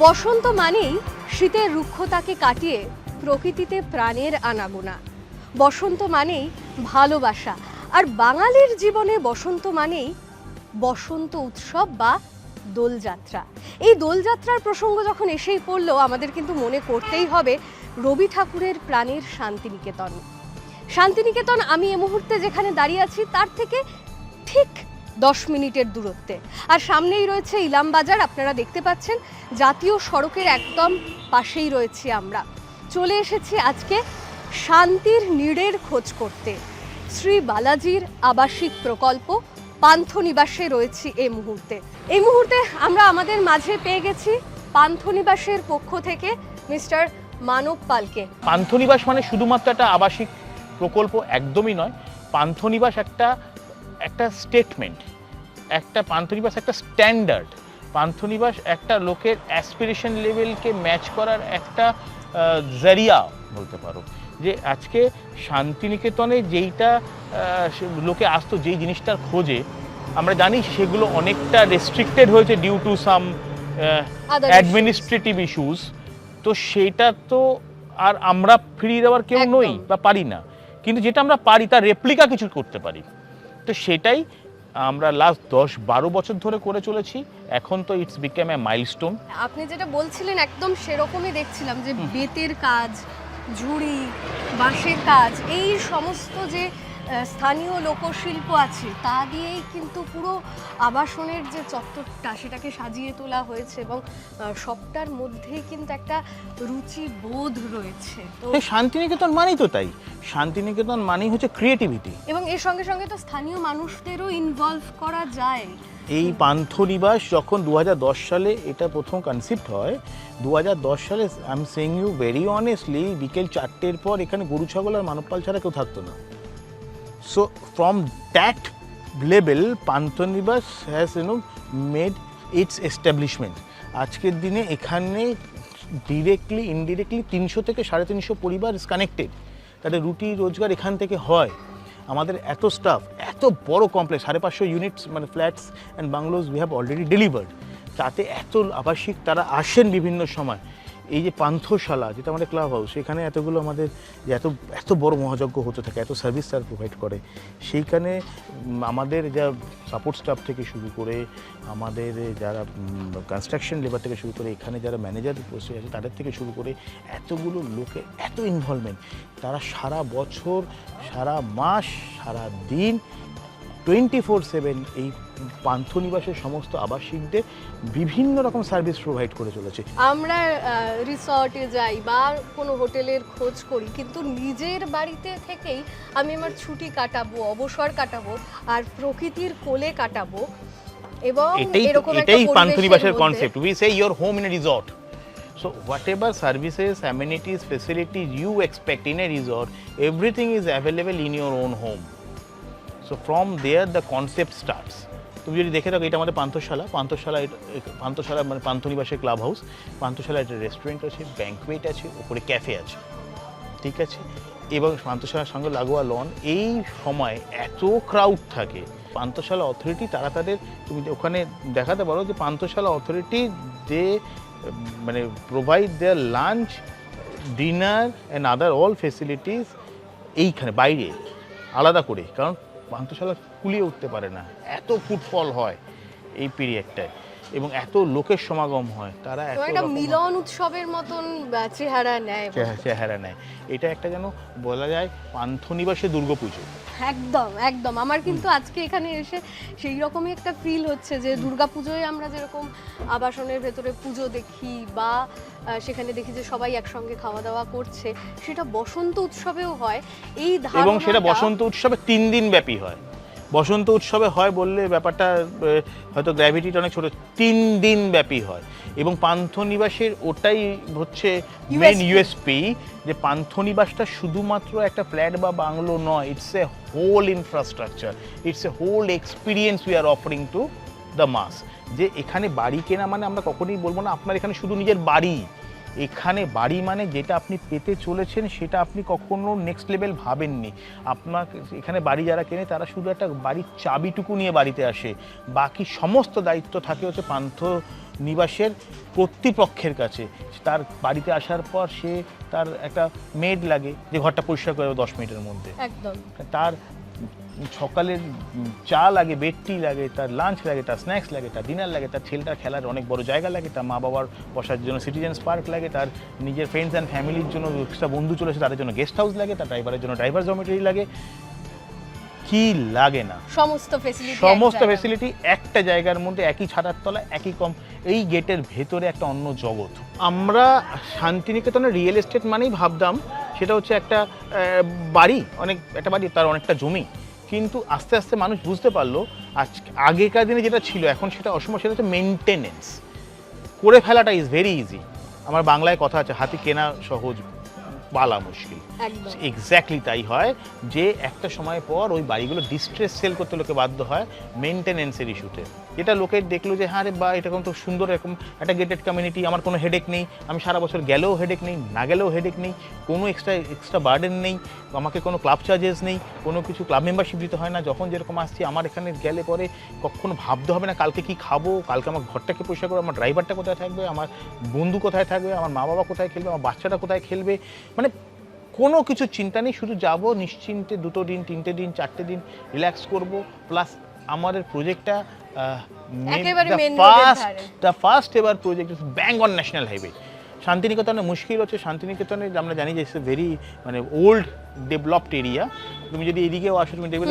বসন্ত মানেই শীতের রুক্ষতাকে কাটিয়ে প্রকৃতিতে প্রাণের আনাগোনা। বসন্ত মানেই ভালোবাসা, আর বাঙালির জীবনে বসন্ত মানেই বসন্ত উৎসব বা দোলযাত্রা। এই দোলযাত্রার প্রসঙ্গ যখন এসেই পড়লো, আমাদের কিন্তু মনে করতেই হবে রবি ঠাকুরের প্রাণের শান্তিনিকেতন। শান্তিনিকেতন আমি এই মুহূর্তে যেখানে দাঁড়িয়ে আছি তার থেকে ঠিক 10 মিনিটের দূরত্বে, আর সামনেই রয়েছে ইলামবাজার। আপনারা দেখতে পাচ্ছেন জাতীয় সড়কের একদম পাশেই রয়েছি আমরা। চলে এসেছি আজকে শান্তির নীড়ের খোঁজ করতে। শ্রী বালাজির আবাসিক প্রকল্প পান্থনিবাসে রয়েছি এই মুহূর্তে আমরা আমাদের মাঝে পেয়ে গেছি পান্থনিবাসের পক্ষ থেকে মিস্টার মানব পালকে। পান্থনিবাস মানে শুধুমাত্র একটা আবাসিক প্রকল্প একদমই নয়। পান্থনিবাস একটা স্টেটমেন্ট, একটা পান্থনিবাস একটা স্ট্যান্ডার্ড। পান্থনিবাস একটা লোকের অ্যাসপিরেশন লেভেলকে ম্যাচ করার একটা জারিয়া বলতে পারো। যে আজকে শান্তিনিকেতনে যেইটা লোকে আসতো, যেই জিনিসটার খোঁজে, আমরা জানি সেগুলো অনেকটা রেস্ট্রিক্টেড হয়েছে due to some administrative issues. তো সেটা তো আর আমরা ফিরিয়ে দেওয়ার কেউ নই বা পারি না, কিন্তু যেটা আমরা পারি তার রেপ্লিকা কিছু করতে পারি। তো সেটাই আমরা লাস্ট 10-12 বছর ধরে করে চলেছি। এখন তো ইটস বিকেম এ মাইলস্টোন। আপনি যেটা বলছিলেন একদম সেরকমই দেখছিলাম, যে বেতের কাজ, ঝুড়ি, বাঁশের কাজ, এই সমস্ত যে স্থানীয় লোকশিল্প আছে তা দিয়েই কিন্তু পুরো আবাসনের যে চত্বরটা সেটাকে সাজিয়ে তোলা হয়েছে, এবং সবটার মধ্যেই কিন্তু একটা রুচি বোধ রয়েছে। তো শান্তিনিকেতন মানেই তো তাই, শান্তিনিকেতন মানেই হচ্ছে ক্রিয়েটিভিটি, এবং এর সঙ্গে সঙ্গে তো স্থানীয় মানুষদেরও ইনভলভ করা যায়। এই পান্থনিবাস যখন 2010 সালে এটা প্রথম কনসেপ্ট হয়, 2010 সালে I am saying you very honestly, বিকেল 4টের পর এখানে গরু ছাগল আর মানবপাল ছাড়া কেউ থাকতো না। So from that level Panthanibas has made its establishment. আজকের দিনে এখানে ডিরেক্টলি ইনডিরেক্টলি 300 থেকে 350 পরিবার ইজ কানেক্টেড। তাদের রুটি রোজগার এখান থেকে হয়। আমাদের এত স্টাফ, এত বড় কমপ্লেক্স, 550 ইউনিটস মানে flats and bungalows we have already delivered. তাতে এত আবাসিক তারা আসেন বিভিন্ন সময়। এই যে পান্থশালা, যেটা আমাদের ক্লাব হাউস, সেখানে এতগুলো আমাদের যে এত বড় মহাযজ্ঞ হতে থাকে, এত সার্ভিস তারা প্রোভাইড করে। সেইখানে আমাদের যা সাপোর্ট স্টাফ থেকে শুরু করে, আমাদের যারা কনস্ট্রাকশন লেবার থেকে শুরু করে, এখানে যারা ম্যানেজার বসে আছে তাদের থেকে শুরু করে, এতগুলো লোকের এত ইনভলভমেন্ট। তারা সারা বছর, সারা মাস, সারা দিন 24/7 এই পান্থনিবাসের সমস্ত আবাসিকদের বিভিন্ন রকম সার্ভিস প্রোভাইড করে চলেছে। আমরা রিসর্টে যাই বা কোনো হোটেলের খোঁজ করি, কিন্তু নিজের বাড়িতে থেকেই আমি আমার ছুটি কাটাবো, অবসর কাটাবো, আর প্রকৃতির কোলে কাটাবো। এবং এটাই পান্থনিবাসের concept. We say your home in a resort. So whatever services, amenities, facilities you expect in a resort, everything is available in your own home. So from there the concept starts. তুমি যদি দেখে থাকো, এটা আমাদের পান্থশালা মানে পান্থনিবাসের club house. পান্থশালা একটা restaurant আছে, banquet আছে, উপরে ক্যাফে আছে, ঠিক আছে, এবং পান্থশালার সঙ্গে লাগোয়া লন। এই সময় এত ক্রাউড থাকে। পান্থশালা অথরিটি তারা তাদের, তুমি ওখানে দেখাতে পারো যে পান্থশালা অথরিটি যে মানে provide there lunch, dinner and other all facilities এইখানে বাইরে আলাদা করে, কারণ পান্থশালা কুলিয়ে উঠতে পারে না, এত ফুটফল হয় এই পিরিয়ডটায় এবং এত লোকের সমাগম হয়। তারা একটা মিলন উৎসবের মতন চেহারা নেয়। এটা একটা যেন বলা যায় পান্থনিবাসে দুর্গাপুজো। একদম আমার কিন্তু আজকে এখানে এসে সেই রকমই একটা ফিল হচ্ছে, যে দুর্গাপুজোয় আমরা যেরকম আবাসনের ভেতরে পুজো দেখি বা সেখানে দেখি যে সবাই একসঙ্গে খাওয়া দাওয়া করছে, সেটা বসন্ত উৎসবেও হয়। এই ধারণাটা, এবং সেটা বসন্ত উৎসবে 3 দিন ব্যাপী হয়। বসন্ত উৎসবে হয় বললে ব্যাপারটা হয়তো গ্র্যাভিটিটা অনেক ছোট, 3 দিন ব্যাপী হয়। এবং পান্থনিবাসের ওটাই হচ্ছে মেন ইউএসপি, যে পান্থনিবাসটা শুধুমাত্র একটা ফ্ল্যাট বা বাংলো নয়, it's a whole infrastructure, it's a whole experience we are offering to the mass. যে এখানে বাড়ি কেনা মানে আমরা কখনোই বলবো না আপনার এখানে শুধু নিজের বাড়ি, এখানে বাড়ি মানে যেটা আপনি পেতে চলেছেন সেটা আপনি কখনো নেক্সট লেভেল ভাবেননি। আপনার এখানে বাড়ি যারা কেনে তারা শুধু একটা বাড়ির চাবিটুকু নিয়ে বাড়িতে আসে, বাকি সমস্ত দায়িত্ব থাকে হচ্ছে পান্থ নিবাসের কর্তৃপক্ষের কাছে। তার বাড়িতে আসার পর সে তার একটা মেড লাগে যে ঘরটা পরিষ্কার করে 10 মিনিটের মধ্যে, একদম তার সকালের চা লাগে, বেড টি লাগে, তার লাঞ্চ লাগে, তার স্ন্যাক্স লাগে, তার ডিনার লাগে, তার ছেলেটার খেলার অনেক বড় জায়গা লাগে, তার মা বাবার বসার জন্য সিটিজেন্স পার্ক লাগে, তার নিজের ফ্রেন্ডস অ্যান্ড ফ্যামিলির জন্য এক্সট্রা বন্ধু চলেছে তাদের জন্য গেস্ট হাউস লাগে, তার ড্রাইভারের জন্য ড্রাইভার ডরমিটরি লাগে। কি লাগে না, সমস্ত ফেসিলিটি সমস্ত ফেসিলিটি একটা জায়গার মধ্যে, একই ছাতার তলায়, একই এই গেটের ভেতরে একটা অন্য জগৎ। আমরা শান্তিনিকেতনের রিয়েল এস্টেট মানেই ভাবতাম সেটা হচ্ছে একটা বাড়ি, একটা বাড়ি তার অনেকটা জমি, কিন্তু আস্তে আস্তে মানুষ বুঝতে পারলো আগেকার দিনে যেটা ছিল এখন সেটা অসম্ভব, সেটা হচ্ছে মেনটেনেন্স করে ফেলাটা ইজ ভেরি ইজি। আমার বাংলায় কথা আছে, হাতি কেনা সহজ পালা মুশকিল। এক্স্যাক্টলি তাই হয় যে একটা সময় পর ওই বাড়িগুলো ডিস্ট্রেস সেল করতে লোকে বাধ্য হয় মেনটেনেন্সের ইস্যুতে। যেটা লোকে দেখলো যে হ্যাঁ রে বা এরকম তো সুন্দর, এরকম একটা গেটেড কমিউনিটি, আমার কোনো হেডেক নেই, আমি সারা বছর গেলেও হেডেক নেই, না গেলেও হেডেক নেই, কোনো এক্সট্রা বার্ডেন নেই, আমাকে কোনো ক্লাব চার্জেস নেই, কোনো কিছু ক্লাব মেম্বারশিপ দিতে হয় না, যখন যেরকম আসছি আমার এখানে গেলে পরে কখনো ভাবতে হবে না কালকে কি খাবো, কালকে আমার ঘরটাকে পরিষ্কার করবো, আমার ড্রাইভারটা কোথায় থাকবে, আমার বন্ধু কোথায় থাকবে, আমার মা বাবা কোথায় খেলবে, আমার বাচ্চাটা কোথায় খেলবে, মানে কোনো কিছু চিন্তা নেই, শুধু যাব নিশ্চিন্তে 2 দিন 3টে দিন 4টে দিন রিল্যাক্স করব। প্লাস আমাদের প্রজেক্টটা the first ever project bang on national highway. শান্তিনিকেতনে মুশকিল হচ্ছে, শান্তিনিকেতনে আমরা জানি যে ইটস এ ভেরি মানে ওল্ড ডেভেলপড এরিয়া। তুমি যদি এদিকেও আসো তুমি দেখবে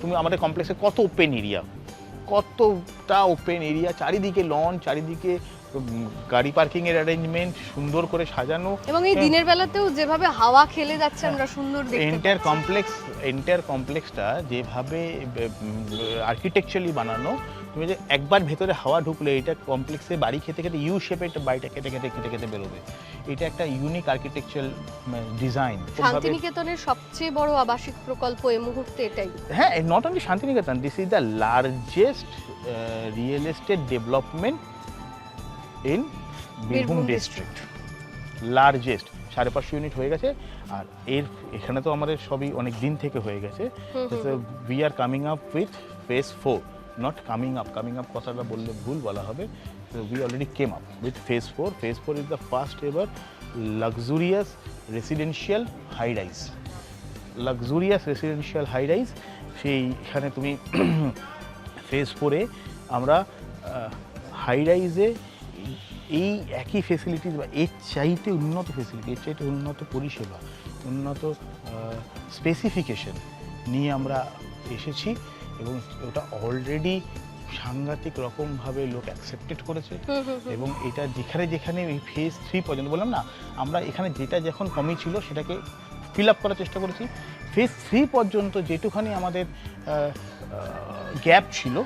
তুমি আমাদের কমপ্লেক্সে কত ওপেন এরিয়া, কতটা ওপেন এরিয়া, চারিদিকে লন, চারিদিকে গাড়ি পার্কিং এর অ্যারেঞ্জমেন্ট সুন্দর করে সাজানো, এবং এই দিনের বেলাতেও যেভাবে হাওয়া খেলে যাচ্ছে আমরা সুন্দর দেখতে এন্টায়ার কমপ্লেক্সটা যেভাবে আর্কিটেকচারালি বানানো, তুমি যে একবার ভেতরে হাওয়া ঢুকলে এটা কমপ্লেক্সে বাড়ি খেতে খেতে ইউ শেপে বাড়িটা খেতে খেতে খেতে খেতে বেরোবে। এটা একটা ইউনিক আর্কিটেকচারাল ডিজাইন। শান্তিনিকেতনের সবচেয়ে বড় আবাসিক প্রকল্প এই মুহূর্তে এটাই। হ্যাঁ, not only Shantiniketan, this is the largest real estate development in Birbhum district. Largest 550 unit হয়ে গেছে, আর এখানে তো আমাদের সবই অনেক দিন থেকে হয়ে গেছে। We are coming up with phase 4, not coming up কথাটা বললে ভুল বলা হবে। We already came up with phase 4. Phase 4 is the first ever luxurious residential high rise. সেইখানে তুমি ফেজ 4-এ আমরা হাই রাইজে এই একই ফেসিলিটিস বা এর চাইতে উন্নত ফেসিলিটি, এর চাইতে উন্নত পরিষেবা, উন্নত স্পেসিফিকেশন নিয়ে আমরা এসেছি, এবং ওটা অলরেডি সাংঘাতিক রকমভাবে লোক অ্যাকসেপ্টেড করেছে। এবং এটা যেখানে যেখানে এই ফেজ 3 পর্যন্ত বললাম না, আমরা এখানে যেটা যখন কমই ছিল সেটাকে ফিল আপ করার চেষ্টা করেছি। ফেজ 3 পর্যন্ত যেটুখানি আমাদের গ্যাপ ছিল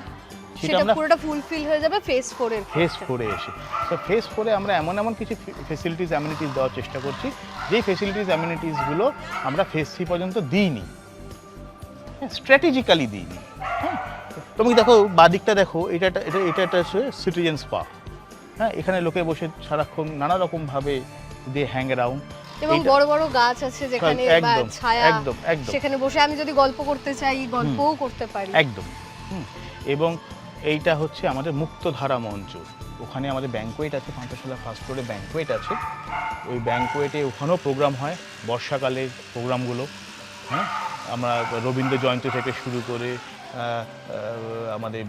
সেটা আমরা পুরোটা ফুলফিল হয়ে যাবে ফেজ 4-এ এসে। তো ফেজ 4-এ আমরা এমন কিছু ফেসিলিটিস অ্যামিনিটিস দেওয়ার চেষ্টা করছি যেই ফেসিলিটিস অ্যামিনিটিসগুলো আমরা ফেজ 3 পর্যন্ত দিইনি, স্ট্র্যাটেজিক্যালি দিইনি। হ্যাঁ, তুমি দেখো বাদিকটা দেখো, এটা হচ্ছে সিটিজেন্স পার্ক। হ্যাঁ, এখানে লোকে বসে সারাক্ষণ নানা রকমভাবে দে হ্যাং অ্যারাউন্ড, এবং বড় বড় গাছ আছে যেখানে ছায়া, সেখানে বসে আমি যদি গল্প করতে চাই গল্পও করতে পারি একদম। এবং এইটা হচ্ছে আমাদের মুক্তধারা মঞ্চ। ওখানে আমাদের ব্যাঙ্কোয়েট আছে, পান্থশালা ফার্স্ট ফ্লোরে ব্যাঙ্কোয়েট আছে। ওই ব্যাঙ্কোয়েটে ওখানেও প্রোগ্রাম হয়, বর্ষাকালের প্রোগ্রামগুলো। হ্যাঁ, আমরা রবীন্দ্র জয়ন্তী থেকে শুরু করে আমাদের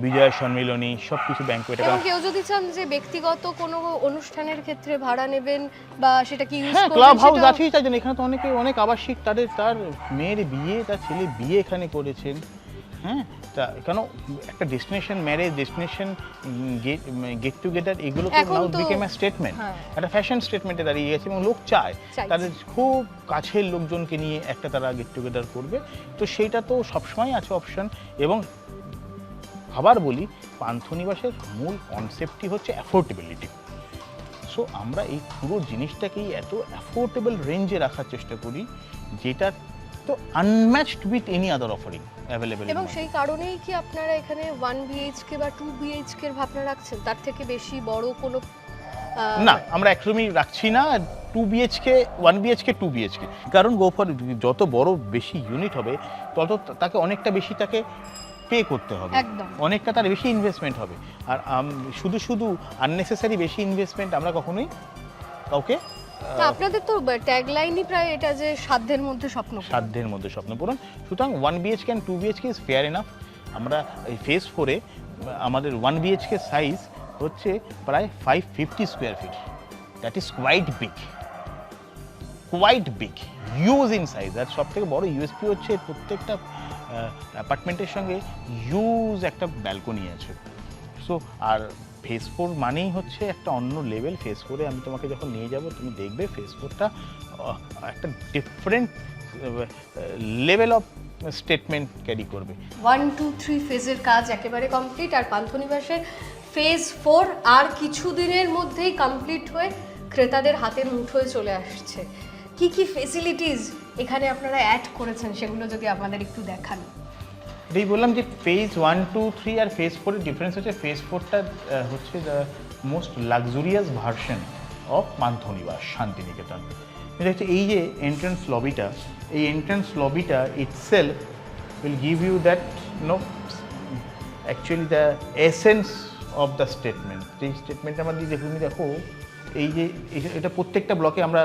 বিজয়া সম্মিলনী সব কিছু ব্যাঙ্কোয়েটে। এবং কেউ যদি চান যে ব্যক্তিগত কোনো অনুষ্ঠানের ক্ষেত্রে ভাড়া নেবেন বা সেটা কি ইউজ করবেন, হ্যাঁ, ক্লাব হাউস আছেই। তাই জন্য এখানে তো অনেক আবাসিক তার মেয়ের বিয়ে, তার ছেলে বিয়ে এখানে করেছেন। হ্যাঁ, তা কেন একটা destination marriage, destination get together, এগুলো তো নাও বিকেম আ স্টেটমেন্ট, একটা ফ্যাশন স্টেটমেন্টে দাঁড়িয়ে গেছে, এবং লোক চায় তাদের খুব কাছের লোকজনকে নিয়ে একটা তারা গেট টুগেদার করবে। তো সেইটা তো সবসময় আছে অপশন। এবং আবার বলি, পান্থনিবাসের মূল কনসেপ্টই হচ্ছে অ্যাফোর্ডেবিলিটি। সো আমরা এই পুরো জিনিসটাকেই এত অ্যাফোর্ডেবল রেঞ্জে রাখার চেষ্টা করি, যেটা তো unmatched with any other offering available. এবং সেই কারণেই কি আপনারা এখানে 1 BHK বা 2 BHK এর ভাবনা রাখছেন? তার থেকে বেশি বড় কোনো না, আমরা একদমই রাখছি না 2 BHK 1 BHK 2 BHK, কারণ গোফর যত বড় বেশি ইউনিট হবে তত তাকে অনেকটা বেশি তাকে পে করতে হবে, একদম। অনেকটা তার বেশি ইনভেস্টমেন্ট হবে। আর শুধু শুধু আননেসেসারি বেশি ইনভেস্টমেন্ট আমরা কখনোই কাউকে তা আপনাদের তো ট্যাগলাইনই প্রায় এটা যে সাধ্যের মধ্যে স্বপ্ন পূরণ। সাধ্যের মধ্যে স্বপ্ন পূরণ। সুতরাং 1 BHK and 2 BHK is fair enough. আমরা এই ফেজ 4-এ আমাদের 1 BHK সাইজ হচ্ছে প্রায় 550 square feet. That is quite big, huge in size. আর সব থেকে বড় ইউএসপি হচ্ছে প্রত্যেকটা অ্যাপার্টমেন্টের সঙ্গে হিউজ একটা ব্যালকনি আছে। সো আর ফেজ 4 মানেই হচ্ছে একটা অন্য লেভেল। ফেজ 4-এ আমি তোমাকে যখন নিয়ে যাব তুমি দেখবে ফেজ 4টা একটা different level of statement carry করবে। 1, 2, 3 ফেজের কাজ একেবারে কমপ্লিট, আর পান্থনিবাসের ফেজ 4 আর কিছুদিনের মধ্যেই কমপ্লিট হয়ে ক্রেতাদের হাতের মুঠোয় চলে আসছে। কি কি ফেসিলিটিস এখানে আপনারা অ্যাড করেছেন সেগুলো যদি আমাদের একটু দেখান। এই বললাম যে ফেজ 1, 2, 3 আর ফেজ 4-এর ডিফারেন্স হচ্ছে ফেজ 4টা হচ্ছে the most luxurious version of Panthanibas Shantiniketan. এটা হচ্ছে এই যে এন্ট্রান্স লবিটা, এই এন্ট্রান্স লবিটা itself will give you that no actually the essence of the statement. যেই স্টেটমেন্টটা আমরা দিয়ে তুমি দেখো এই যে এটা প্রত্যেকটা ব্লকে আমরা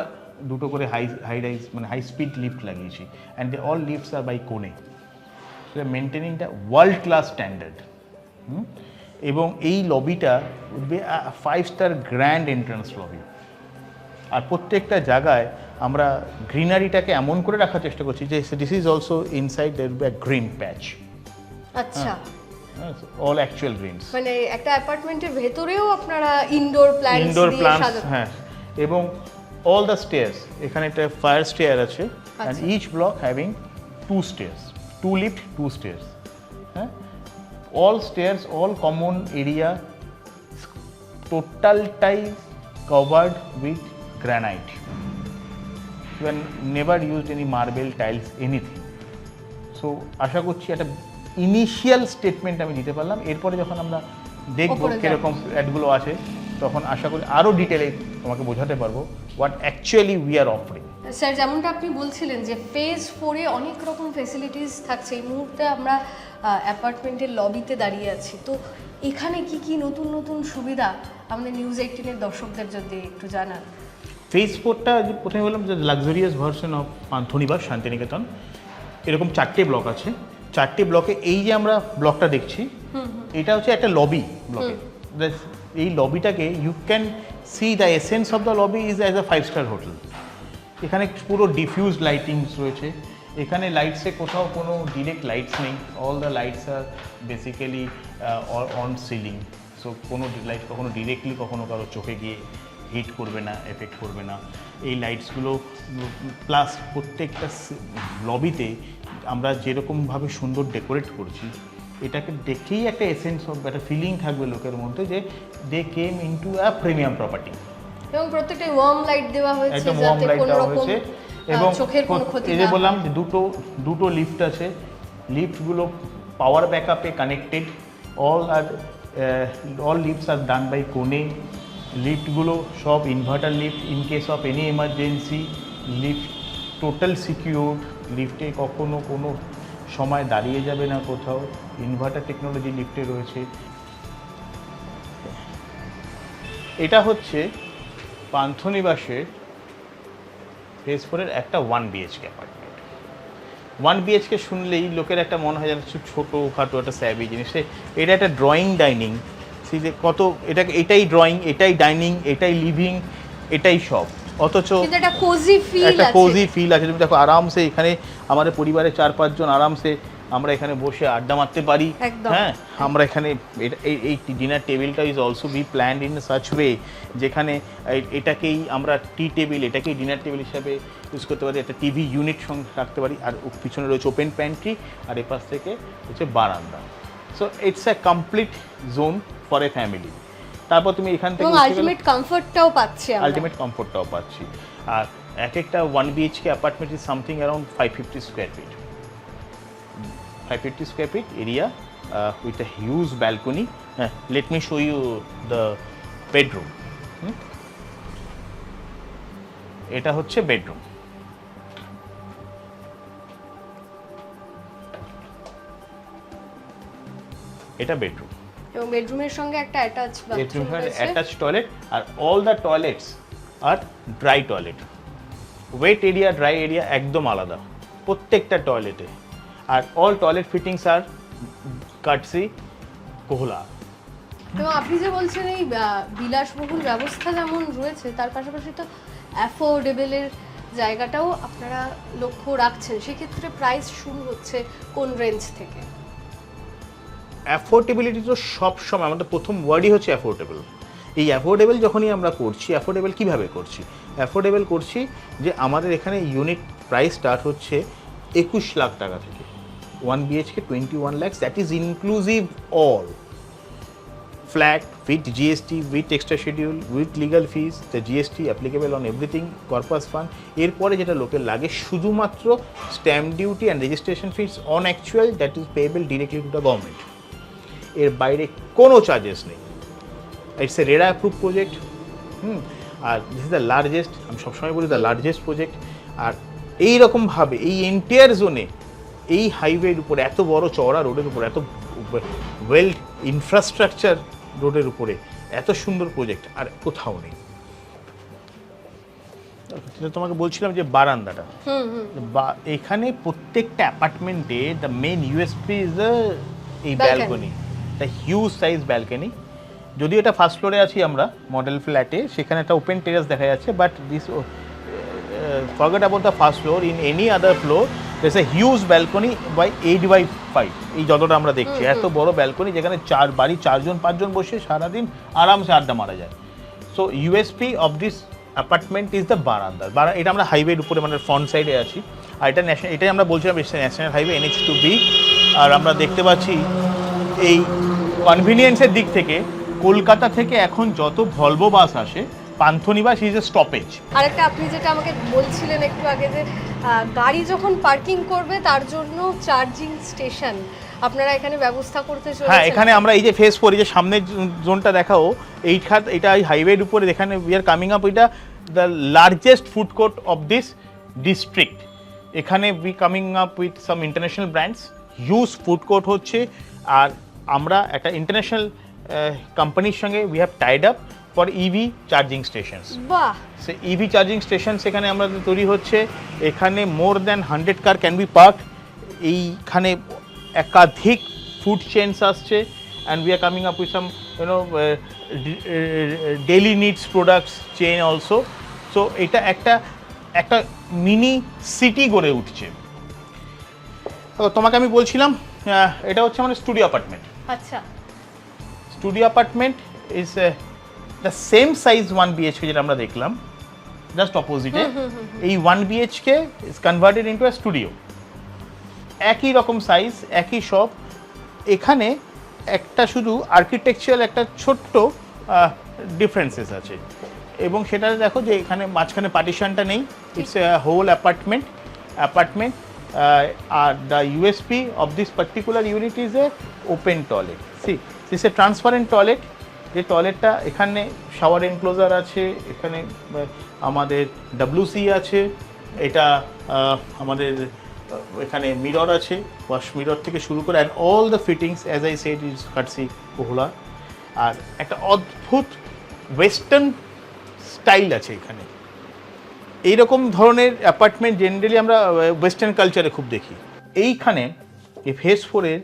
দুটো করে হাই রাইজ মানে হাই স্পিড লিফট লাগিয়েছি, and they all lifts are by Kone. Maintaining the world class standard. এবং এই লবিটা would be five star grand entrance lobby. আর প্রত্যেকটা জায়গায় আমরা গ্রিনারিটাকে এমন করে রাখার চেষ্টা করছি যে this is also inside there be a green patch. আচ্ছা, অল অ্যাকচুয়াল গ্রিনস। মানে একটা অ্যাপার্টমেন্টের ভেতরেও আপনারা ইনডোর প্ল্যান্টস দিয়ে সাজানো। হ্যাঁ, এবং অল দ্য স্টেয়ার্স, এখানে একটা ফায়ার স্টেয়ার আছে, and each block having 2 stairs, 2 lift 2 stairs. হ্যাঁ, all stairs, all common area, totalটাই covered with granite. You have never used any marble, tiles, anything. So আশা করছি একটা ইনিশিয়াল স্টেটমেন্ট আমি দিতে পারলাম। এরপরে যখন আমরা দেখবো কিরকম অ্যাডগুলো আছে তখন আশা করি আরও ডিটেলে তোমাকে বোঝাতে পারবো what actually we are offering. Sir, যেমনটা আপনি বলছিলেন যে ফেজ 4-এ অনেক রকম ফেসিলিটিস থাকছে। এই মুহূর্তে আমরা অ্যাপার্টমেন্টের লবিতে দাঁড়িয়ে আছি, তো এখানে কি কি নতুন নতুন সুবিধা আমাদের নিউজ 18-এর দর্শকদের যদি একটু জানান। ফেজ 4টা প্রথমে বললাম যে luxurious version of Panthanibas Santiniketan. এরকম 4টে ব্লক আছে। 4টে ব্লকে এই যে আমরা ব্লকটা দেখছি এটা হচ্ছে একটা লবি ব্লকে। এই লবিটাকে you can see the essence of the lobby is as a five star hotel. এখানে পুরো ডিফিউজ লাইটিংস রয়েছে। এখানে লাইটসে কোথাও কোনো ডিরেক্ট লাইটস নেই, all the lights are basically on ceiling. So কোনো লাইট কখনো ডিরেক্টলি কখনো কারো চোখে গিয়ে হিট করবে না, এফেক্ট করবে না এই লাইটসগুলো। প্লাস প্রত্যেকটা লবিতে আমরা যেরকমভাবে সুন্দর ডেকোরেট করছি এটাকে দেখেই একটা এসেন্স অফ একটা ফিলিং থাকবে লোকের মধ্যে যে they came into a premium property. এবং প্রত্যেকটাই ওয়ার্ম লাইট দেওয়া হয়েছে একদম ওয়ার্ম লাইট দেওয়া হয়েছে। এবং চোখের কোনো ক্ষতি না। এই যে বললাম যে দুটো লিফট আছে, লিফটগুলো পাওয়ার ব্যাকআপে connected. All lifts are done by Kone. লিফটগুলো সব inverter lift, in case of any emergency lift total secured. লিফটে কখনো কোনো সময় দাঁড়িয়ে যাবে না কোথাও, ইনভার্টার টেকনোলজি লিফটে রয়েছে। এটা হচ্ছে পান্থনিবাসের ফেজ 4-এর একটা 1 BHK অ্যাপার্টমেন্ট। 1 BHK শুনলেই লোকের একটা মনে হয় যেন ছোটো খাটো একটা স্যাবি জিনিস। এটা একটা ড্রয়িং ডাইনিং, সেই যে কত এটাই ড্রয়িং, এটাই ডাইনিং, এটাই লিভিং, এটাই সব। অথচ একটা কোজি ফিল আছে। তুমি দেখো আরামসে এখানে আমাদের পরিবারের 4-5 জন আরামসে আমরা এখানে বসে আড্ডা মারতে পারি। হ্যাঁ, আমরা এখানে এই ডিনার টেবিলটা is also be planned in such way যেখানে এটাকেই আমরা টি টেবিল, এটাকেই ডিনার টেবিল হিসাবে ইউজ করতে পারি। একটা টিভি ইউনিট সঙ্গে রাখতে পারি। আর পিছনে রয়েছে ওপেন প্যান্ট্রি, আর এপাশ থেকে হচ্ছে বারান্দা। So it's a complete zone for a family. তারপর তুমি এখান থেকে আলটিমেট কমফর্টটাও পাচ্ছি। আর এক একটা 1 BHK apartment is something around 550 square fit. 550 square feet area with a huge balcony. Let me show you the bedroom. এটা হচ্ছে বেডরুম। এটা বেডরুম এবং বেডরুমের সঙ্গে একটা অ্যাটাচ বাথরুম রয়েছে, অ্যাটাচ টয়লেট, আর all the toilets are dry toilet. Wet area dry area একদম আলাদা প্রত্যেকটা টয়লেটে। আর অল টয়লেট ফিটিংস আর কাটসি কোহলা। এবং আপনি যে বলছেন এই বিলাসবহুল ব্যবস্থা যেমন রয়েছে, তার পাশাপাশি তো অ্যাফোর্ডেবলের জায়গাটাও আপনারা লক্ষ্য রাখছেন। সেক্ষেত্রে প্রাইস শুরু হচ্ছে কোন রেঞ্জ থেকে? অ্যাফোর্ডেবিলিটি তো সবসময় আমাদের প্রথম ওয়ার্ডই হচ্ছে অ্যাফোর্ডেবল। এই অ্যাফোর্ডেবল যখনই আমরা করছি, অ্যাফোর্ডেবল কীভাবে করছি? অ্যাফোর্ডেবল করছি যে আমাদের এখানে ইউনিট প্রাইস স্টার্ট হচ্ছে 21 লাখ টাকা থেকে। 1 BHK 21 lakhs, that is inclusive all flat with GST, with extra schedule, with legal fees, the GST applicable on everything, corpus fund। এরপরে যেটা লোকের লাগে শুধুমাত্র stamp duty and registration fees on actual, that is payable directly to the government. এর বাইরে কোনো charges নেই। It's a RERA approve project. আর দিস ইজ দ্য লার্জেস্ট, আমি সবসময় বলি দ্য লার্জেস্ট প্রজেক্ট। আর এইরকমভাবে এই এন্টায়ার জোনে এই হাইওয়ের উপরে এত বড় চওড়া রোডের উপরে এত ওয়েল ইনফ্রাস্ট্রাকচার রোডের উপরে এত সুন্দর প্রজেক্ট আর কোথাও নেই। তোমাকে বলছিলাম যে বারান্দাটা, এখানে প্রত্যেকটা অ্যাপার্টমেন্টে দ্য মেন ইউএসপি ইজ এই balcony, the huge size balcony. যদিও এটা ফার্স্ট ফ্লোরে আছি আমরা মডেল ফ্ল্যাটে, সেখানে একটা ওপেন টেরেস দেখা যাচ্ছে, but this forget about the first floor, in any other floor there's a huge balcony by 8x5। এই যতটা আমরা দেখছি এত বড় ব্যালকনি, যেখানে বাড়ি 4-5 বসে সারাদিন আরামসে আড্ডা মারা যায়। So USP of this apartment is the বারান্দা। এটা আমরা হাইওয়ের উপরে মানে ফ্রন্ট সাইডে আছি। আর এটা ন্যাশনাল, এটাই আমরা বলছিলাম ন্যাশনাল হাইওয়ে NH2B। আর আমরা দেখতে পাচ্ছি এই কনভিনিয়েন্সের দিক থেকে কলকাতা থেকে এখন যত ভলভো বাস আসে, পান্থনিবাস ইজ এ স্টপেজ। আরেকটা আপনি যেটা আমাকে বলছিলেন একটু আগে, যে গাড়ি যখন পার্কিং করবে তার জন্য চার্জিং স্টেশন আপনারা এখানে ব্যবস্থা করতে চলেছেন। হ্যাঁ, এখানে আমরা এই যে ফেস 4 যে সামনের জোনটা দেখাও, এটা হাইওয়ের উপরে, এখানে উই আর কামিং আপ, এটা the largest food court of this district. এখানে we coming up with some international brands, huge food court হচ্ছে। আর আমরা একটা ইন্টারন্যাশনাল কোম্পানির সঙ্গে we have tied up for EV charging stations. বাহ! সে ইভি চার্জিং স্টেশন সেখানে আমাদের তৈরি হচ্ছে। এখানে more than 100 car can be park. এইখানে একাধিক ফুড চেইনস আসছে, and we are coming up with some daily needs products chain also. So এটা একটা মিনি সিটি গড়ে উঠছে। তোমাকে আমি বলছিলাম এটা হচ্ছে আমাদের স্টুডিও অ্যাপার্টমেন্ট। আচ্ছা, studio apartment is the same size 1 BHK যেটা আমরা দেখলাম জাস্ট অপোজিটে। এই 1 BHK is converted into a studio. একই রকম সাইজ, একই সব। এখানে একটা শুধু আর্কিটেকচারাল একটা ছোট্ট ডিফারেন্সেস আছে, এবং সেটা দেখো যে এখানে মাঝখানে পার্টিশনটা নেই। It's a whole apartment. আর the USP of this particular unit is a open toilet. This a transparent toilet. যে টয়লেটটা এখানে শাওয়ার এনক্লোজার আছে, এখানে আমাদের WC আছে, এটা আমাদের এখানে মিরর আছে, ওয়াশ মিরর থেকে শুরু করে, and all the fittings as I said is কাটসি কোহলা। আর একটা অদ্ভুত ওয়েস্টার্ন স্টাইল আছে এখানে। এইরকম ধরনের অ্যাপার্টমেন্ট জেনারেলি আমরা ওয়েস্টার্ন কালচারে খুব দেখি। এইখানে এই ফেজ 4-এর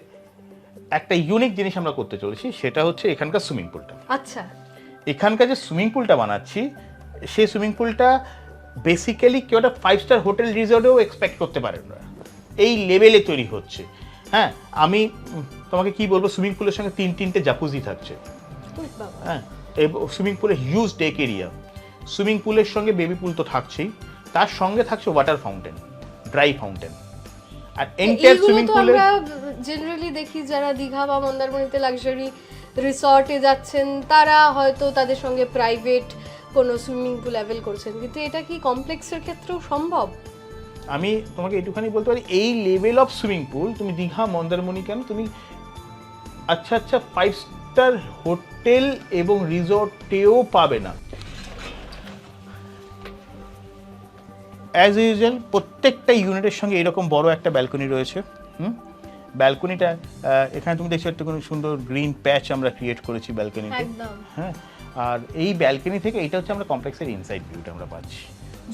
একটা ইউনিক জিনিস আমরা করতে চলেছি, সেটা হচ্ছে এখানকার সুইমিং পুলটা। আচ্ছা, এখানকার যে সুইমিং পুলটা বানাচ্ছি, সেই সুইমিং পুলটা বেসিক্যালি কেউ একটা 5 স্টার হোটেল রিসর্টেও এক্সপেক্ট করতে পারেন না, এই লেভেলে তৈরি হচ্ছে। হ্যাঁ, আমি তোমাকে কি বলবো, সুইমিং পুলের সঙ্গে 3-3টে জাকুজি থাকছে। হ্যাঁ, এই সুইমিং পুলে হিউজ ডেক এরিয়া। সুইমিং পুলের সঙ্গে বেবি পুল তো থাকছেই, তার সঙ্গে থাকছে ওয়াটার ফাউন্টেন, ড্রাই ফাউন্টেন। আর এন্টায়ার সুইমিং পুলে আমরা জেনারেলি দেখি যারা দীঘা বা মন্দারমণিতে লাক্সারি রিসর্টে যাচ্ছেন, তারা হয়তো তাদের সঙ্গে প্রাইভেট কোনো সুইমিং পুল অ্যাভেল করছেন, কিন্তু এটা কি কমপ্লেক্সের ক্ষেত্রেও সম্ভব? আমি তোমাকে একটুখানি বলতে পারি, এই লেভেল অফ সুইমিং পুল তুমি দীঘা মন্দারমণি কেন, তুমি আচ্ছা 5 স্টার হোটেল এবং রিসর্টেও পাবে না। অ্যাজ ইউজুয়াল প্রত্যেকটা ইউনিটের সঙ্গে এরকম বড় একটা ব্যালকনি রয়েছে। ব্যালকনিটা এখানে তুমি দেখছো একটা কোনো সুন্দর গ্রিন প্যাচ আমরা ক্রিয়েট করেছি ব্যালকনিতে। একদম। হ্যাঁ, আর এই ব্যালকনি থেকে এটা হচ্ছে আমরা কমপ্লেক্সের ইনসাইড ভিউটা আমরা পাচ্ছি।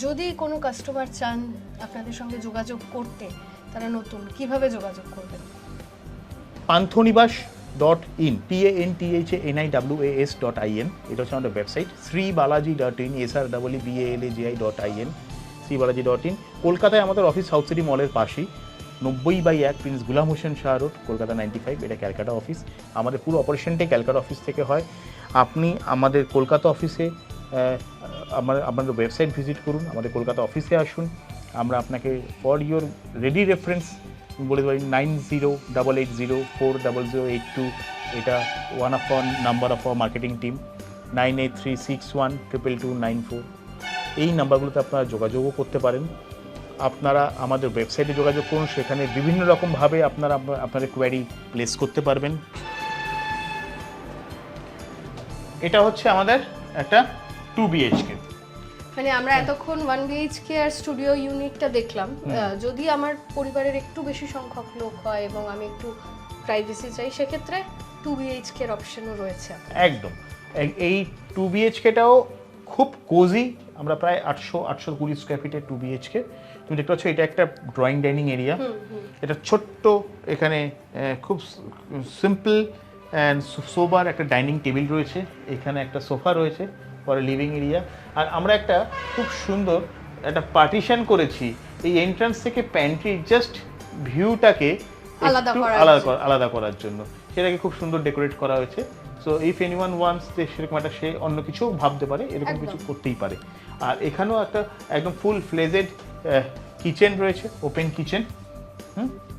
যদি কোনো কাস্টমার চান আপনাদের সঙ্গে যোগাযোগ করতে, তারা নতুন কিভাবে যোগাযোগ করবেন? panthoniwas.in panthaniwas.in এটা হচ্ছে আমাদের ওয়েবসাইট। sribalaji.in srbbalaji.in sribalaji.in। কলকাতায় আমাদের অফিস সাউথ সিটি মলের পাশেই 90/1 প্রিন্স গুলাম হোসেন শাহ রোড, কলকাতা 95। এটা ক্যালকাটা অফিস। আমাদের পুরো অপারেশনটাই ক্যালকাটা অফিস থেকে হয়। আপনি আমাদের কলকাতা অফিসে আমাদের ওয়েবসাইট ভিজিট করুন, আমাদের কলকাতা অফিসে আসুন। আমরা আপনাকে ফর ইওর রেডি রেফারেন্স বলে পারি 9088040082। এটা one of our number of our marketing team. 9836122294 এই নাম্বারগুলোতে আপনারা যোগাযোগও করতে পারেন। আপনারা আমাদের ওয়েবসাইটে যোগাযোগ করুন, সেখানে বিভিন্ন রকমভাবে আপনারা আপনাদের কোয়ারি প্লেস করতে পারবেন। এটা হচ্ছে আমাদের একটা 2 BHK। মানে আমরা এতক্ষণ 1 BHK আর স্টুডিও ইউনিটটা দেখলাম। যদি আমার পরিবারের একটু বেশি সংখ্যক লোক হয় এবং আমি একটু প্রাইভেসি চাই, সেক্ষেত্রে 2 BHK এর অপশনও রয়েছে। একদম। এই 2 BHKটাও খুব কোজি। আমরা প্রায় 820 স্কোয়ার ফিটের 2 BHK। তুমি দেখতে পাচ্ছ এটা একটা ড্রয়িং ডাইনিং এরিয়া। এটা ছোট্ট, এখানে খুব সিম্পল অ্যান্ড সোবার একটা ডাইনিং টেবিল রয়েছে, এখানে একটা সোফা রয়েছে, পরে লিভিং এরিয়া। আর আমরা একটা খুব সুন্দর একটা পার্টিশন করেছি এই এন্ট্রান্স থেকে প্যান্ট্রি জাস্ট ভিউটাকে আলাদা করার জন্য। সেটাকে খুব সুন্দর ডেকোরেট করা হয়েছে। সো ইফ এনিওয়ান ওয়ান্টস সেরকম একটা, সে অন্য কিছু ভাবতে পারে, এরকম কিছু করতেই পারে। আর এখানেও একটা একদম ফুল ফ্লেজেড কিচেন রয়েছে, ওপেন কিচেন,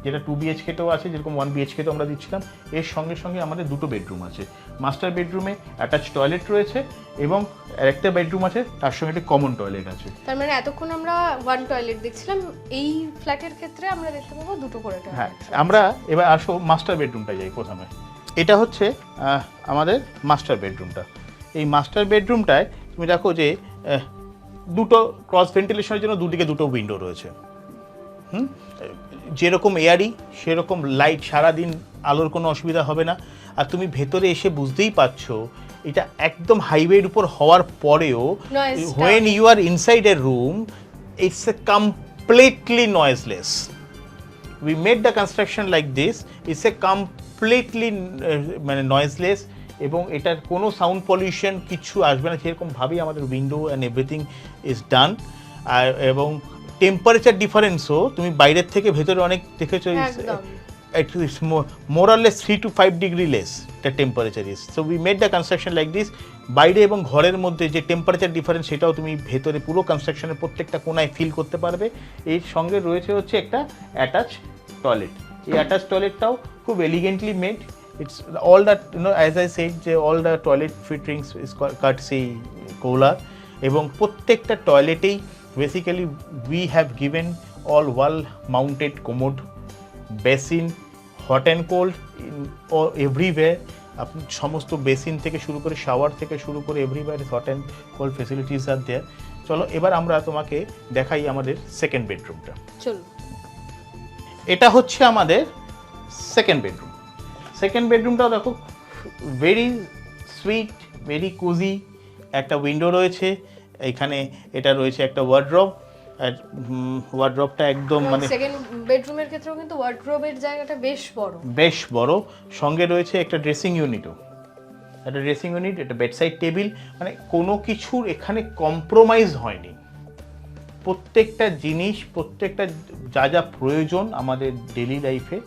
যেটা 2 BHKতেও আছে, যেরকম 1 BHKতেও আমরা দিচ্ছিলাম। এর সঙ্গে সঙ্গে আমাদের 2টো বেডরুম আছে। মাস্টার বেডরুমে অ্যাটাচ টয়লেট রয়েছে এবং আরেকটা বেডরুম আছে, তার সঙ্গে একটা কমন টয়লেট আছে। তার মানে এতক্ষণ আমরা 1 টয়লেট দেখছিলাম, এই ফ্ল্যাটের ক্ষেত্রে আমরা দেখতে পাবো 2টো করে টয়লেট। হ্যাঁ, আমরা এবার আসো মাস্টার বেডরুমটা যাই প্রথমে। এটা হচ্ছে আমাদের মাস্টার বেডরুমটা। এই মাস্টার বেডরুমটায় তুমি দেখো যে 2টো ক্রস ভেন্টিলেশনের জন্য দুদিকে 2টো উইন্ডো রয়েছে। যেরকম এয়ারি সেরকম লাইট, সারাদিন আলোর কোনো অসুবিধা হবে না। আর তুমি ভেতরে এসে বুঝতেই পারছো এটা একদম হাইওয়ের উপর হওয়ার পরেও when you are inside a room it's a completely noiseless. We made the construction like this, it's a completely মানে noiseless এবং এটার কোনো সাউন্ড পলিউশন কিছু আসবে না, সেরকমভাবেই আমাদের window and everything is done. আর এবং টেম্পারেচার ডিফারেন্সও তুমি বাইরের থেকে ভেতরে অনেক দেখেছো, more or less 3 to 5 degree less the temperature is. So we made the construction like this. বাইরে এবং ঘরের মধ্যে যে টেম্পারেচার ডিফারেন্স সেটাও তুমি ভেতরে পুরো কনস্ট্রাকশনের প্রত্যেকটা কোনায় ফিল করতে পারবে। এর সঙ্গে রয়েছে হচ্ছে একটা অ্যাটাচ টয়লেট। এই অ্যাটাচ টয়লেটটাও খুব elegantly made. It's all that, as I said, all the toilet fittings is courtesy Kohler. এবং প্রত্যেকটা টয়লেটেই basically we have given all wall mounted commode, basin, hot and cold everywhere. আপনি সমস্ত basin থেকে শুরু করে shower থেকে শুরু করে everywhere hot and cold facilities are there. চলো এবার আমরা তোমাকে দেখাই আমাদের সেকেন্ড বেডরুমটা। চলো, এটা হচ্ছে আমাদের সেকেন্ড বেডরুম। সেকেন্ড বেডরুমটাও দেখো ভেরি সুইট, ভেরি কোজি। একটা উইন্ডো রয়েছে, এখানে এটা রয়েছে একটা ওয়ার্ড্রব। আর ওয়ার্ড্রবটা একদম মানে সেকেন্ড বেডরুমের ক্ষেত্রেও কিন্তু ওয়ার্ড্রবের জায়গাটা বেশ বড়। সঙ্গে রয়েছে একটা ড্রেসিং ইউনিটও, একটা ড্রেসিং ইউনিট, একটা বেডসাইড টেবিল। মানে কোনো কিছুর এখানে কম্প্রোমাইজ হয়নি। প্রত্যেকটা জিনিস, প্রত্যেকটা যা যা প্রয়োজন আমাদের ডেইলি লাইফে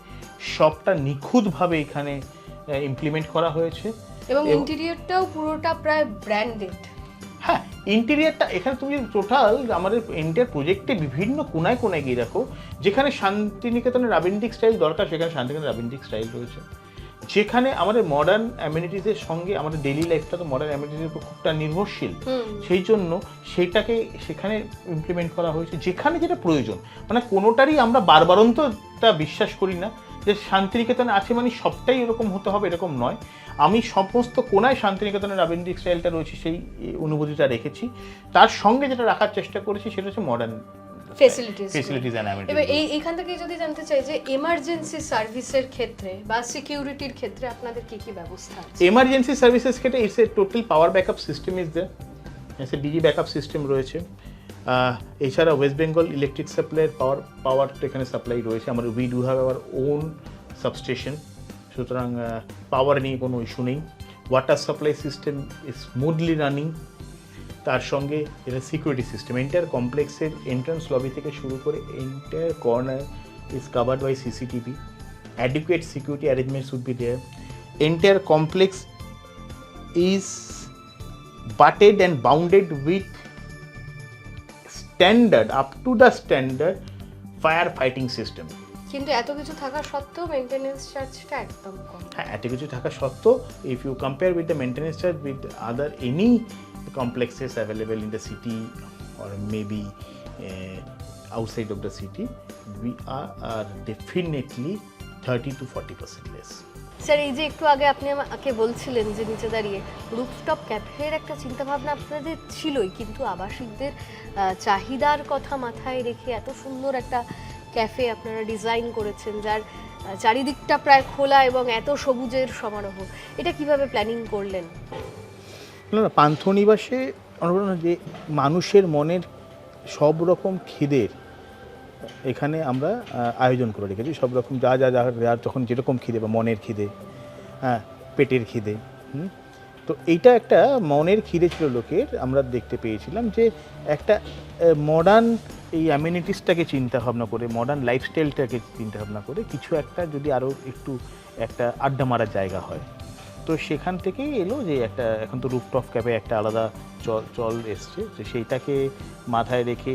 সবটা নিখুঁতভাবে এখানে ইমপ্লিমেন্ট করা হয়েছে। এবং ইন্টেরিয়রটাও পুরোটা প্রায় ব্র্যান্ডেড। হ্যাঁ, ইন্টেরিয়রটা এখানে তুমি টোটাল আমাদের ইন্টেরিয়র প্রজেক্টে বিভিন্ন কোনায় কোনায় গিয়ে দেখো, যেখানে শান্তিনিকেতনের রাবীন্দ্রিক স্টাইল দরকার সেখানে শান্তিনিকেতনের রাবীন্দ্রিক স্টাইল রয়েছে। যেখানে আমাদের মডার্ন অ্যামিনিটিসের সঙ্গে আমাদের ডেইলি লাইফটা তো মডার্ন অ্যামিনিটিসের উপর খুবটা নির্ভরশীল, সেই জন্য সেইটাকে সেখানে ইমপ্লিমেন্ট করা হয়েছে যেখানে যেটা প্রয়োজন। মানে কোনোটারই আমরা বারবারন্তটা বিশ্বাস করি না যে শান্তিনিকেতনে আছে মানে সবটাই এরকম হতে হবে, এরকম নয়। আমি সমস্ত কোনায় শান্তিনিকেতনের রাবীন্দ্রিক স্টাইলটা রয়েছে সেই অনুভূতিটা রেখেছি। তার সঙ্গে যেটা রাখার চেষ্টা করেছি সেটা হচ্ছে মডার্ন ফেসিলিটিস অ্যান্ড অ্যামিনিটিস। এবার এইখান থেকে যদি জানতে চাই যে এমার্জেন্সি সার্ভিসের ক্ষেত্রে বা সিকিউরিটির ক্ষেত্রে আপনাদের কি কি ব্যবস্থা আছে? এমার্জেন্সি সার্ভিসেস ক্ষেত্রে it's a total power backup system is there, এসে ডিজি ব্যাকআপ সিস্টেম রয়েছে। এছাড়া ওয়েস্ট বেঙ্গল ইলেকট্রিক সাপ্লাইয়ের পাওয়ার এখানে সাপ্লাই রয়েছে। আমরা we do have our own substation, সুতরাং পাওয়ার নিয়ে কোনো ইস্যু নেই। Water supply system is smoothly running. তার সঙ্গে এটা সিকিউরিটি সিস্টেম, এন্টায়ার কমপ্লেক্সের এন্ট্রান্স লবি থেকে শুরু করে entire corner is covered by CCTV. Adequate security arrangements would be there. Entire complex is butted and bounded with standard, up to the standard fire fighting system. কিন্তু এত কিছু থাকা সত্ত্বেও maintenance চার্জটা একদম কম। হ্যাঁ, এত কিছু থাকা সত্ত্বেও if you compare with the maintenance charge with other any complexes available in the city or maybe outside of the city, we are definitely 30 to 40% less. Sir, এই যে একটু আগে আপনি আমাকে বলছিলেন যে নিচে দাঁড়িয়ে রুফটপ ক্যাফের একটা চিন্তাভাবনা আপনাদের ছিলই, কিন্তু আবাসিকদের চাহিদার কথা মাথায় রেখে এত সুন্দর একটা ক্যাফে আপনারা ডিজাইন করেছেন, যার চারিদিকটা প্রায় খোলা এবং এত সবুজের সমারোহ। এটা কিভাবে প্ল্যানিং করলেন? না, পান্থনিবাসে আমরা বললাম যে মানুষের মনের সব রকম খিদের এখানে আমরা আয়োজন করে রেখেছি। সব রকম যার যখন যেরকম খিদে বা মনের খিদে, হ্যাঁ, পেটের খিদে, তো এইটা একটা মনের খিদে ছিল লোকের। আমরা দেখতে পেয়েছিলাম যে একটা মডার্ন এই অ্যামিনিটিসটাকে চিন্তা ভাবনা করে, মডার্ন লাইফস্টাইলটাকে চিন্তা ভাবনা করে কিছু একটা যদি আরও একটু একটা আড্ডা মারার জায়গা হয়, তো সেখান থেকেই এলো যে একটা এখন তো রুফটপ ক্যাফে একটা আলাদা চল এসছে, যে সেইটাকে মাথায় রেখে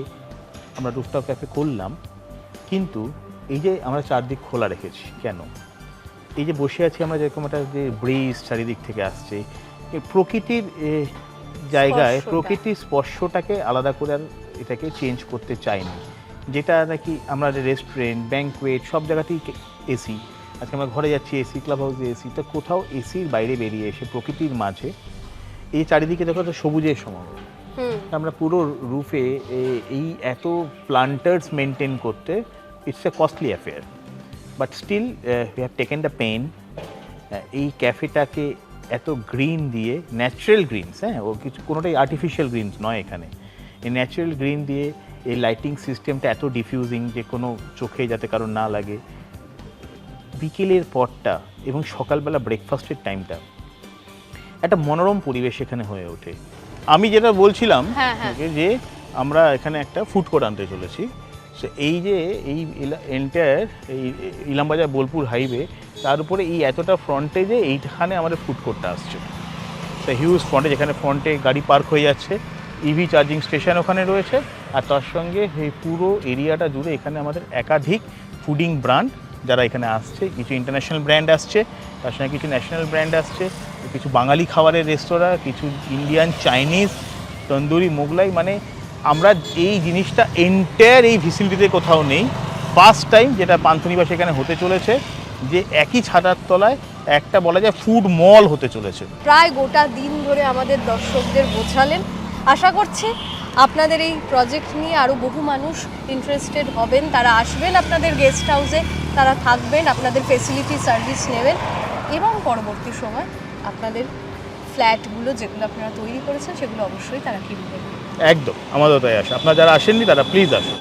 আমরা রুফটপ ক্যাফে করলাম। কিন্তু এই যে আমরা চারদিক খোলা রেখেছি কেন? এই যে বসে আছি আমরা, যেরকম একটা যে ব্রিজ চারিদিক থেকে আসছে, এই প্রকৃতির জায়গায় প্রকৃতির স্পর্শটাকে আলাদা করে আর এটাকে চেঞ্জ করতে চাইনি। যেটা নাকি আমরা রেস্টুরেন্ট, ব্যাঙ্কোয়েট সব জায়গাতেই এসি, আজকে আমরা ঘরে যাচ্ছি এসি, ক্লাব হাউসে এসি, তো কোথাও এসির বাইরে বেরিয়ে এসে প্রকৃতির মাঝে এই চারিদিকে দেখো তো সবুজের সমারোহ। আমরা পুরো রুফে এই এত প্লান্টার্স মেনটেন করতে it's a costly affair, but still we have taken the pain. এই ক্যাফেটাকে এত গ্রিন দিয়ে, ন্যাচারাল গ্রিনস, হ্যাঁ, ও কিছু কোনোটাই আর্টিফিশিয়াল গ্রিনস নয়, এখানে এই ন্যাচারাল গ্রিন দিয়ে এই লাইটিং সিস্টেমটা এত ডিফিউজিং যে কোনো চোখে যাতে কারণ না লাগে। বিকেলের পরটা এবং সকালবেলা ব্রেকফাস্টের টাইমটা একটা মনোরম পরিবেশ এখানে হয়ে ওঠে। আমি যেটা বলছিলাম যে আমরা এখানে একটা ফুড কোর্ট আনতে চলেছি। সো এই যে এই এন্টায়ার এই ইলামবাজার বোলপুর হাইওয়ে, তার উপরে এই এতটা ফ্রন্টেজে এইখানে আমাদের ফুড কোর্টটা আসছে। সে হিউজ ফ্রন্টে, যেখানে ফ্রন্টে গাড়ি পার্ক হয়ে যাচ্ছে, ইভি চার্জিং স্টেশন ওখানে রয়েছে, আর তার সঙ্গে এই পুরো এরিয়াটা জুড়ে এখানে আমাদের একাধিক ফুডিং ব্র্যান্ড যারা এখানে আসছে, কিছু ইন্টারন্যাশনাল ব্র্যান্ড আসছে, তার সঙ্গে কিছু ন্যাশনাল ব্র্যান্ড আসছে, কিছু বাঙালি খাবারের রেস্তোরাঁ, কিছু ইন্ডিয়ান, চাইনিজ, তন্দুরি, মোগলাই। মানে আমরা এই জিনিসটা এন্টায়ার এই ফেসিলিটিতে কোথাও নেই। ফার্স্ট টাইম যেটা পান্থনিবাস এখানে হতে চলেছে, যে একই ছাতার তলায় একটা বলা যায় ফুড মল হতে চলেছে। প্রায় গোটা দিন ধরে আমাদের দর্শকদের বোঝালেন। আশা করছি আপনাদের এই প্রজেক্ট নিয়ে আরও বহু মানুষ ইন্টারেস্টেড হবেন, তারা আসবেন আপনাদের গেস্ট হাউসে, তারা থাকবেন, আপনাদের ফেসিলিটি সার্ভিস নেবেন এবং পরবর্তী সময় আপনাদের ফ্ল্যাটগুলো যেগুলো আপনারা তৈরি করেছেন সেগুলো অবশ্যই তারা কিনবেন। একদম, আমাদের তাই আসে। আপনারা যারা আসেননি তারা প্লিজ আসুন।